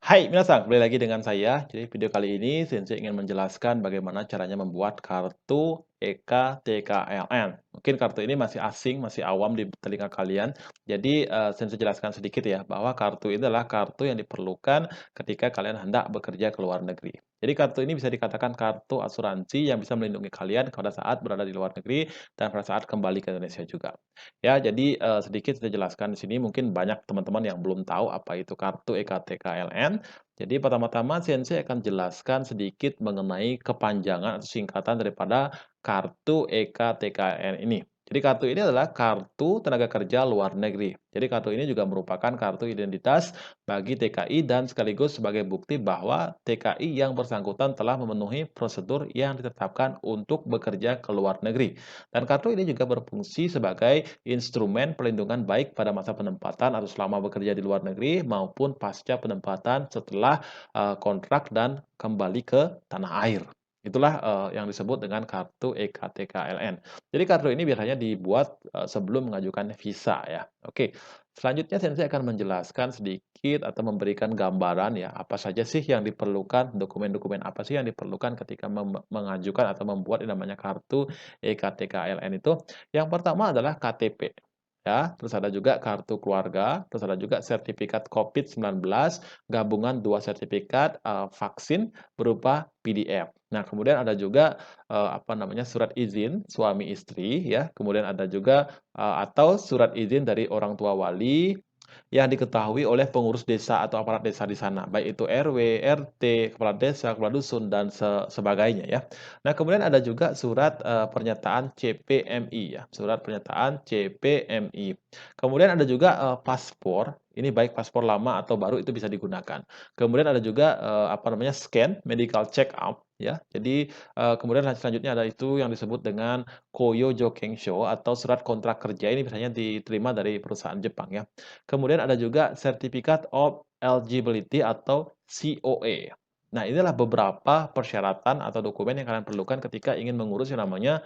Hai minasan, kembali lagi dengan saya. Jadi video kali ini Sensei ingin menjelaskan bagaimana caranya membuat kartu EKTKLN. Mungkin kartu ini masih asing, masih awam di telinga kalian. Jadi Sensei jelaskan sedikit ya, bahwa kartu ini adalah kartu yang diperlukan ketika kalian hendak bekerja ke luar negeri. Jadi kartu ini bisa dikatakan kartu asuransi yang bisa melindungi kalian pada saat berada di luar negeri dan pada saat kembali ke Indonesia juga. Ya, jadi sedikit saya jelaskan di sini, mungkin banyak teman-teman yang belum tahu apa itu kartu EKTKLN. Jadi pertama-tama Sensei akan jelaskan sedikit mengenai kepanjangan atau singkatan daripada kartu EKTKN ini. Jadi kartu ini adalah kartu tenaga kerja luar negeri. Jadi kartu ini juga merupakan kartu identitas bagi TKI dan sekaligus sebagai bukti bahwa TKI yang bersangkutan telah memenuhi prosedur yang ditetapkan untuk bekerja ke luar negeri. Dan kartu ini juga berfungsi sebagai instrumen pelindungan baik pada masa penempatan atau selama bekerja di luar negeri maupun pasca penempatan setelah kontrak dan kembali ke tanah air. Itulah yang disebut dengan kartu EKTKLN. Jadi kartu ini biasanya dibuat sebelum mengajukan visa ya. Oke, selanjutnya Sensei akan menjelaskan sedikit atau memberikan gambaran ya, apa saja sih yang diperlukan, dokumen-dokumen apa sih yang diperlukan ketika mengajukan atau membuat yang namanya kartu EKTKLN itu. Yang pertama adalah KTP. Ya, terus ada juga kartu keluarga, terus ada juga sertifikat COVID-19, gabungan 2 sertifikat vaksin berupa PDF. Nah, kemudian ada juga apa namanya, surat izin suami istri ya, kemudian ada juga atau surat izin dari orang tua wali yang diketahui oleh pengurus desa atau aparat desa di sana, baik itu RW, RT, kepala desa, kepala dusun, dan sebagainya ya. Nah, kemudian ada juga surat pernyataan CPMI ya, surat pernyataan CPMI. Kemudian ada juga paspor, ini baik paspor lama atau baru itu bisa digunakan. Kemudian ada juga apa namanya, scan medical check up ya. Jadi kemudian selanjutnya ada itu yang disebut dengan Koyo Jokensho atau surat kontrak kerja, ini biasanya diterima dari perusahaan Jepang ya. Kemudian ada juga Certificate of Eligibility atau COE. Nah, inilah beberapa persyaratan atau dokumen yang kalian perlukan ketika ingin mengurus yang namanya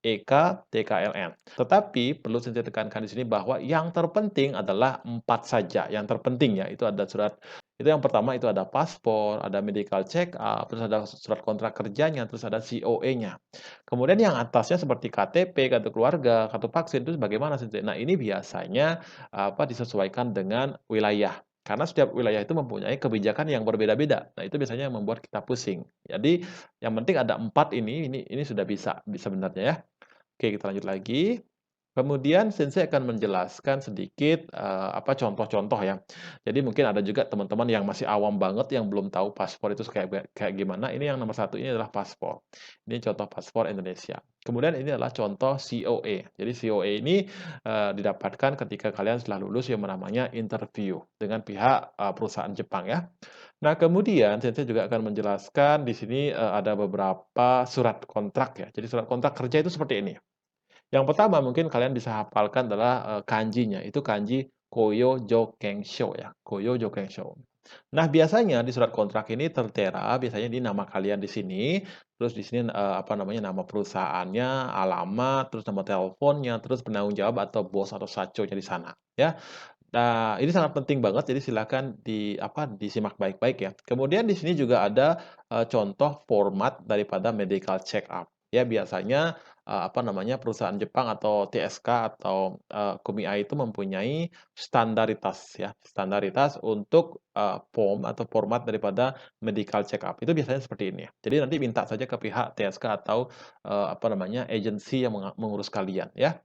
EKTKLN. Tetapi perlu saya tekankan di sini bahwa yang terpenting adalah 4 saja, yang terpenting ya, itu ada surat itu yang pertama itu ada paspor, ada medical check up, terus ada surat kontrak kerjanya, terus ada COE-nya. Kemudian yang atasnya seperti KTP, kartu keluarga, kartu vaksin itu bagaimana Sensei? Nah, ini biasanya apa, disesuaikan dengan wilayah. Karena setiap wilayah itu mempunyai kebijakan yang berbeda-beda. Nah, itu biasanya yang membuat kita pusing. Jadi, yang penting ada 4 ini sudah bisa sebenarnya ya. Oke, kita lanjut lagi. Kemudian Sensei akan menjelaskan sedikit, apa, contoh-contoh ya. Jadi mungkin ada juga teman-teman yang masih awam banget yang belum tahu paspor itu kayak gimana, ini yang nomor satu ini adalah paspor. Ini contoh paspor Indonesia. Kemudian ini adalah contoh COE. Jadi COE ini, didapatkan ketika kalian setelah lulus yang namanya interview dengan pihak, perusahaan Jepang ya. Nah, kemudian Sensei juga akan menjelaskan di sini, ada beberapa surat kontrak ya. Jadi surat kontrak kerja itu seperti ini. Yang pertama mungkin kalian bisa hafalkan adalah, kanjinya, itu kanji Koyo Jokensho ya, Koyo Jokensho. Nah, biasanya di surat kontrak ini tertera biasanya di nama kalian di sini, terus di sini, apa namanya, nama perusahaannya, alamat, terus nomor teleponnya, terus penanggung jawab atau bos atau saconya di sana, ya. Nah, ini sangat penting banget, jadi silakan apa, disimak baik-baik ya. Kemudian di sini juga ada, contoh format daripada medical check up. Ya, biasanya, apa namanya, perusahaan Jepang atau TSK atau, Kumiai itu mempunyai standaritas ya, standaritas untuk, form atau format daripada medical check up. Itu biasanya seperti ini ya. Jadi nanti minta saja ke pihak TSK atau, apa namanya, agensi yang mengurus kalian ya.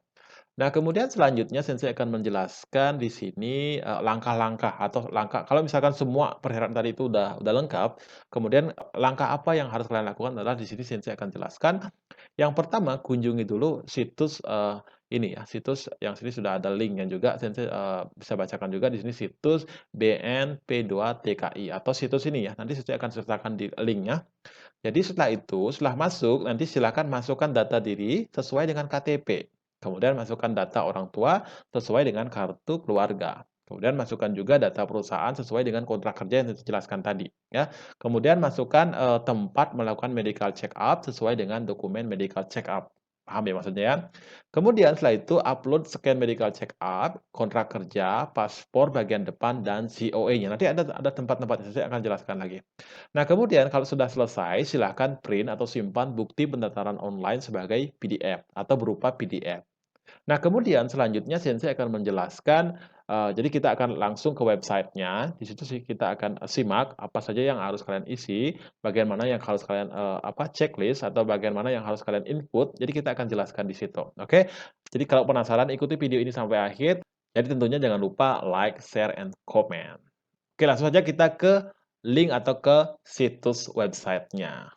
Nah, kemudian selanjutnya Sensei akan menjelaskan di sini, langkah-langkah atau langkah kalau misalkan semua persyaratan tadi itu udah lengkap, kemudian langkah apa yang harus kalian lakukan adalah di sini Sensei akan jelaskan. Yang pertama, kunjungi dulu situs, ini ya, situs yang sini sudah ada link-nya juga, Sensei, bisa bacakan juga di sini situs BNP2TKI atau situs ini ya, nanti Sensei akan sertakan di link-nya. Jadi setelah itu, setelah masuk, nanti silakan masukkan data diri sesuai dengan KTP. Kemudian masukkan data orang tua sesuai dengan kartu keluarga. Kemudian masukkan juga data perusahaan sesuai dengan kontrak kerja yang dijelaskan tadi, ya. Kemudian masukkan tempat melakukan medical check up sesuai dengan dokumen medical check up. Paham ya maksudnya ya? Kemudian setelah itu upload scan medical check up, kontrak kerja, paspor bagian depan, dan COE-nya. Nanti ada tempat-tempatnya, saya akan jelaskan lagi. Nah, kemudian kalau sudah selesai, silahkan print atau simpan bukti pendaftaran online sebagai PDF atau berupa PDF. Nah, kemudian selanjutnya Sensei akan menjelaskan, jadi kita akan langsung ke websitenya, di situ sih kita akan simak apa saja yang harus kalian isi, bagian mana yang harus kalian, checklist atau bagian mana yang harus kalian input, jadi kita akan jelaskan di situ, oke? Jadi kalau penasaran ikuti video ini sampai akhir, jadi tentunya jangan lupa like, share, and comment. Oke, langsung saja kita ke link atau ke situs websitenya.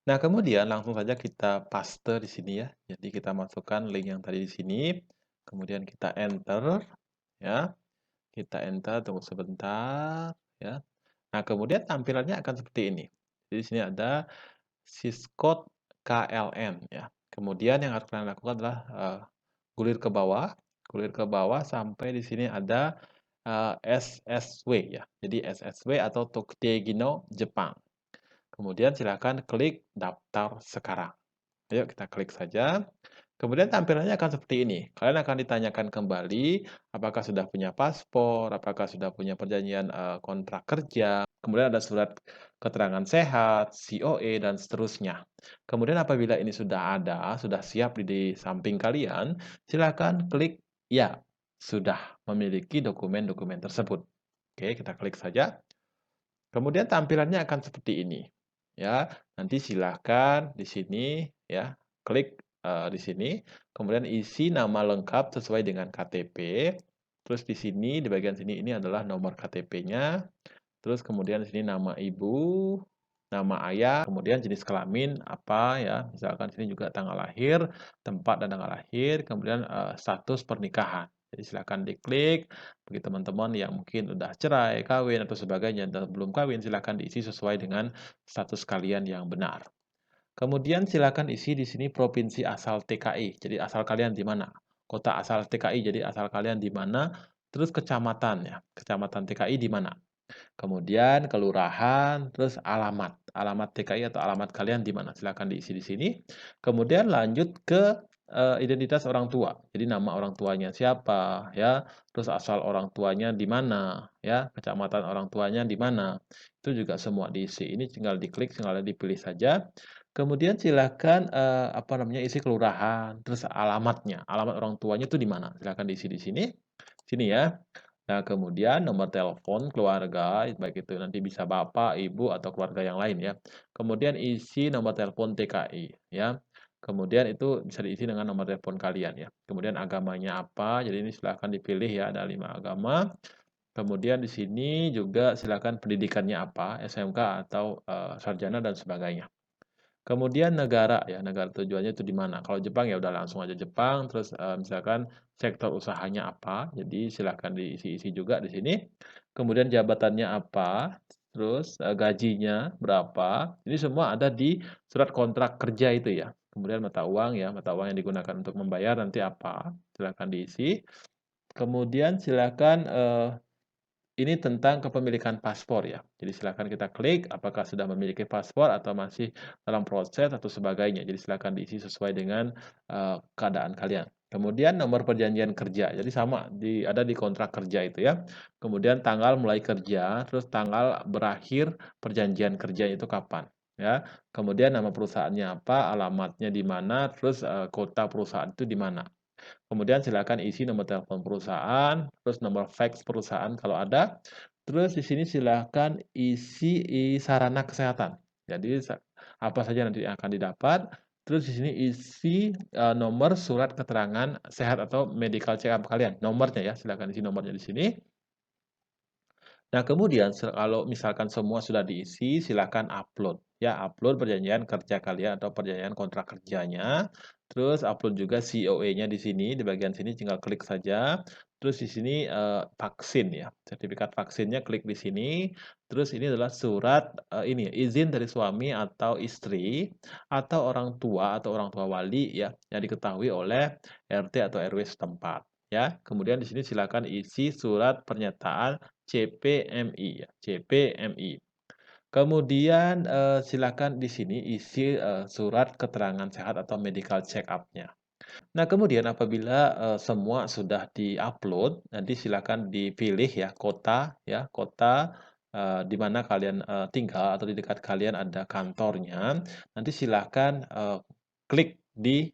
Nah, kemudian langsung saja kita paste di sini ya. Jadi kita masukkan link yang tadi di sini, kemudian kita enter ya. Kita enter, tunggu sebentar ya. Nah, kemudian tampilannya akan seperti ini. Jadi di sini ada Syscode KLN ya. Kemudian yang harus kalian lakukan adalah gulir ke bawah sampai di sini ada SSW ya. Jadi SSW atau Tokyo Jepang. Kemudian silakan klik daftar sekarang. Ayo kita klik saja. Kemudian tampilannya akan seperti ini. Kalian akan ditanyakan kembali apakah sudah punya paspor, apakah sudah punya perjanjian kontrak kerja, kemudian ada surat keterangan sehat, COE, dan seterusnya. Kemudian apabila ini sudah ada, sudah siap di samping kalian, silakan klik ya, sudah memiliki dokumen-dokumen tersebut. Oke, kita klik saja. Kemudian tampilannya akan seperti ini. Ya, nanti silahkan di sini ya, klik di sini, kemudian isi nama lengkap sesuai dengan KTP. Terus di sini di bagian sini ini adalah nomor KTP-nya. Terus kemudian di sini nama ibu, nama ayah, kemudian jenis kelamin apa ya, misalkan sini juga tanggal lahir, tempat dan tanggal lahir, kemudian status pernikahan. Jadi silakan diklik. Bagi teman-teman yang mungkin udah cerai, kawin atau sebagainya dan belum kawin, silakan diisi sesuai dengan status kalian yang benar. Kemudian silakan isi di sini provinsi asal TKI. Jadi asal kalian di mana? Kota asal TKI, jadi asal kalian di mana? Terus kecamatan ya. Kecamatan TKI di mana? Kemudian kelurahan, terus alamat. Alamat TKI atau alamat kalian di mana? Silakan diisi di sini. Kemudian lanjut ke identitas orang tua. Jadi nama orang tuanya siapa, ya. Terus asal orang tuanya di mana, ya. Kecamatan orang tuanya di mana. Itu juga semua diisi. Ini tinggal diklik, tinggal dipilih saja. Kemudian silakan apa namanya, isi kelurahan, terus alamatnya. Alamat orang tuanya itu di mana? Silakan diisi di sini. Sini ya. Nah, kemudian nomor telepon keluarga, baik itu nanti bisa bapak, ibu, atau keluarga yang lain ya. Kemudian isi nomor telepon TKI ya. Kemudian itu bisa diisi dengan nomor telepon kalian ya. Kemudian agamanya apa, jadi ini silahkan dipilih ya, ada 5 agama. Kemudian di sini juga silakan pendidikannya apa, SMK atau sarjana dan sebagainya. Kemudian negara ya, negara tujuannya itu di mana. Kalau Jepang ya udah langsung aja Jepang, terus, misalkan sektor usahanya apa, jadi silahkan diisi-isi juga di sini. Kemudian jabatannya apa, terus, gajinya berapa, ini semua ada di surat kontrak kerja itu ya. Kemudian mata uang ya, mata uang yang digunakan untuk membayar nanti apa, silahkan diisi. Kemudian silakan, ini tentang kepemilikan paspor ya. Jadi silakan kita klik apakah sudah memiliki paspor atau masih dalam proses atau sebagainya. Jadi silakan diisi sesuai dengan keadaan kalian. Kemudian nomor perjanjian kerja. Jadi sama ada di kontrak kerja itu ya. Kemudian tanggal mulai kerja, terus tanggal berakhir perjanjian kerja itu kapan ya. Kemudian nama perusahaannya apa, alamatnya di mana, terus kota perusahaan itu di mana. Kemudian silakan isi nomor telepon perusahaan, terus nomor fax perusahaan kalau ada. Terus di sini silakan isi sarana kesehatan. Jadi apa saja nanti yang akan didapat. Terus di sini isi nomor surat keterangan sehat atau medical check up kalian. Nomornya ya, silakan isi nomornya di sini. Nah, kemudian kalau misalkan semua sudah diisi, silakan upload. Ya, upload perjanjian kerja kalian atau perjanjian kontrak kerjanya. Terus upload juga COE-nya di sini, di bagian sini tinggal klik saja. Terus di sini vaksin ya, sertifikat vaksinnya klik di sini. Terus ini adalah surat ini izin dari suami atau istri atau orang tua wali ya yang diketahui oleh RT atau RW setempat ya. Kemudian di sini silakan isi surat pernyataan CPMI ya, CPMI. Kemudian, silakan di sini isi, surat keterangan sehat atau medical check up-nya. Nah, kemudian apabila, semua sudah di-upload, nanti silakan dipilih ya, kota, di mana kalian, tinggal atau di dekat kalian ada kantornya, nanti silakan, klik di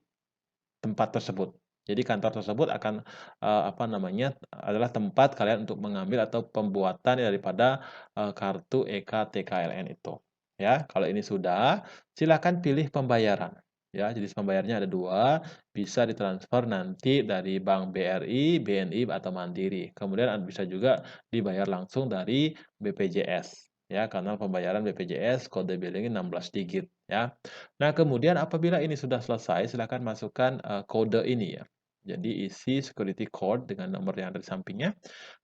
tempat tersebut. Jadi kantor tersebut akan, apa namanya, adalah tempat kalian untuk mengambil atau pembuatan daripada, kartu EKTKLN itu, ya. Kalau ini sudah, silakan pilih pembayaran, ya. Jenis pembayarannya ada 2, bisa ditransfer nanti dari bank BRI, BNI, atau Mandiri. Kemudian bisa juga dibayar langsung dari BPJS, ya, karena pembayaran BPJS kode billing 16 digit, ya. Nah, kemudian apabila ini sudah selesai, silakan masukkan, kode ini ya. Jadi isi security code dengan nomor yang ada di sampingnya.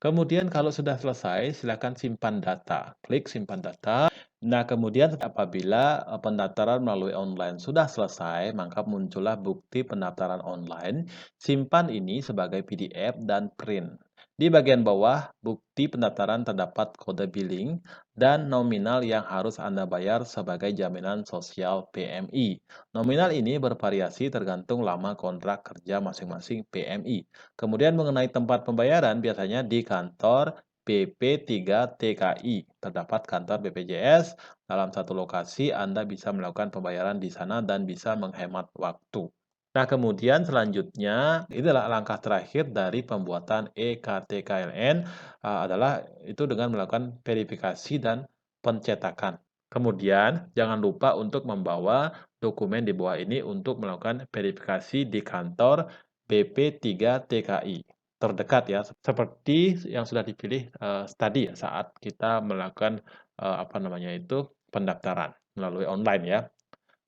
Kemudian kalau sudah selesai, silakan simpan data. Klik simpan data. Nah, kemudian apabila, pendaftaran melalui online sudah selesai, maka muncullah bukti pendaftaran online. Simpan ini sebagai PDF dan print. Di bagian bawah, bukti pendaftaran terdapat kode billing dan nominal yang harus Anda bayar sebagai jaminan sosial PMI. Nominal ini bervariasi tergantung lama kontrak kerja masing-masing PMI. Kemudian mengenai tempat pembayaran biasanya di kantor BP3TKI. Terdapat kantor BPJS dalam satu lokasi, Anda bisa melakukan pembayaran di sana dan bisa menghemat waktu. Nah, kemudian selanjutnya, inilah langkah terakhir dari pembuatan EKTKLN, adalah itu dengan melakukan verifikasi dan pencetakan. Kemudian, jangan lupa untuk membawa dokumen di bawah ini untuk melakukan verifikasi di kantor BP3TKI terdekat ya, seperti yang sudah dipilih, tadi ya, saat kita melakukan, apa namanya itu, pendaftaran melalui online ya.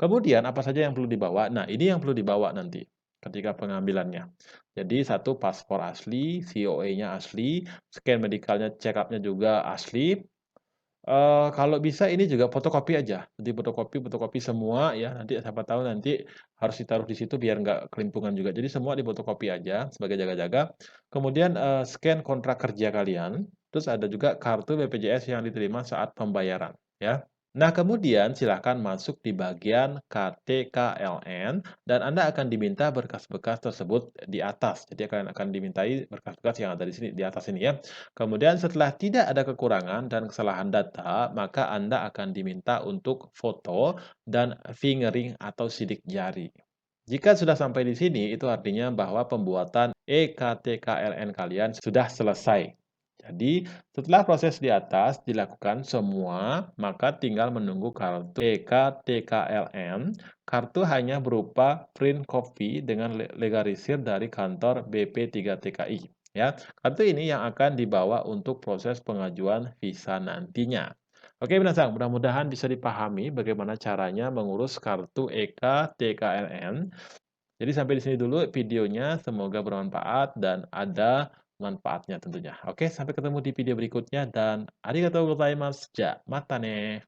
Kemudian apa saja yang perlu dibawa? Nah, ini yang perlu dibawa nanti ketika pengambilannya. Jadi satu paspor asli, COE-nya asli, scan medicalnya, check up-nya juga asli. Kalau bisa ini juga fotokopi aja, fotokopi fotokopi semua ya, nanti siapa tahu nanti harus ditaruh di situ biar nggak kelimpungan juga. Jadi semua difotokopi aja sebagai jaga-jaga. Kemudian, scan kontrak kerja kalian, terus ada juga kartu BPJS yang diterima saat pembayaran, ya. Nah, kemudian silakan masuk di bagian KTKLN dan Anda akan diminta berkas-berkas tersebut di atas. Jadi akan dimintai berkas-berkas yang ada di sini, di atas ini ya. Kemudian setelah tidak ada kekurangan dan kesalahan data, maka Anda akan diminta untuk foto dan fingering atau sidik jari. Jika sudah sampai di sini, itu artinya bahwa pembuatan EKTKLN kalian sudah selesai. Jadi, setelah proses di atas dilakukan semua, maka tinggal menunggu kartu EKTKLN. Kartu hanya berupa print copy dengan legalisir dari kantor BP3TKI. Ya, kartu ini yang akan dibawa untuk proses pengajuan visa nantinya. Oke, Minasang, mudah-mudahan bisa dipahami bagaimana caranya mengurus kartu EKTKLN. Jadi sampai di sini dulu videonya, semoga bermanfaat dan ada manfaatnya tentunya. Oke, sampai ketemu di video berikutnya dan arigatou gozaimasu. Ja, mata ne.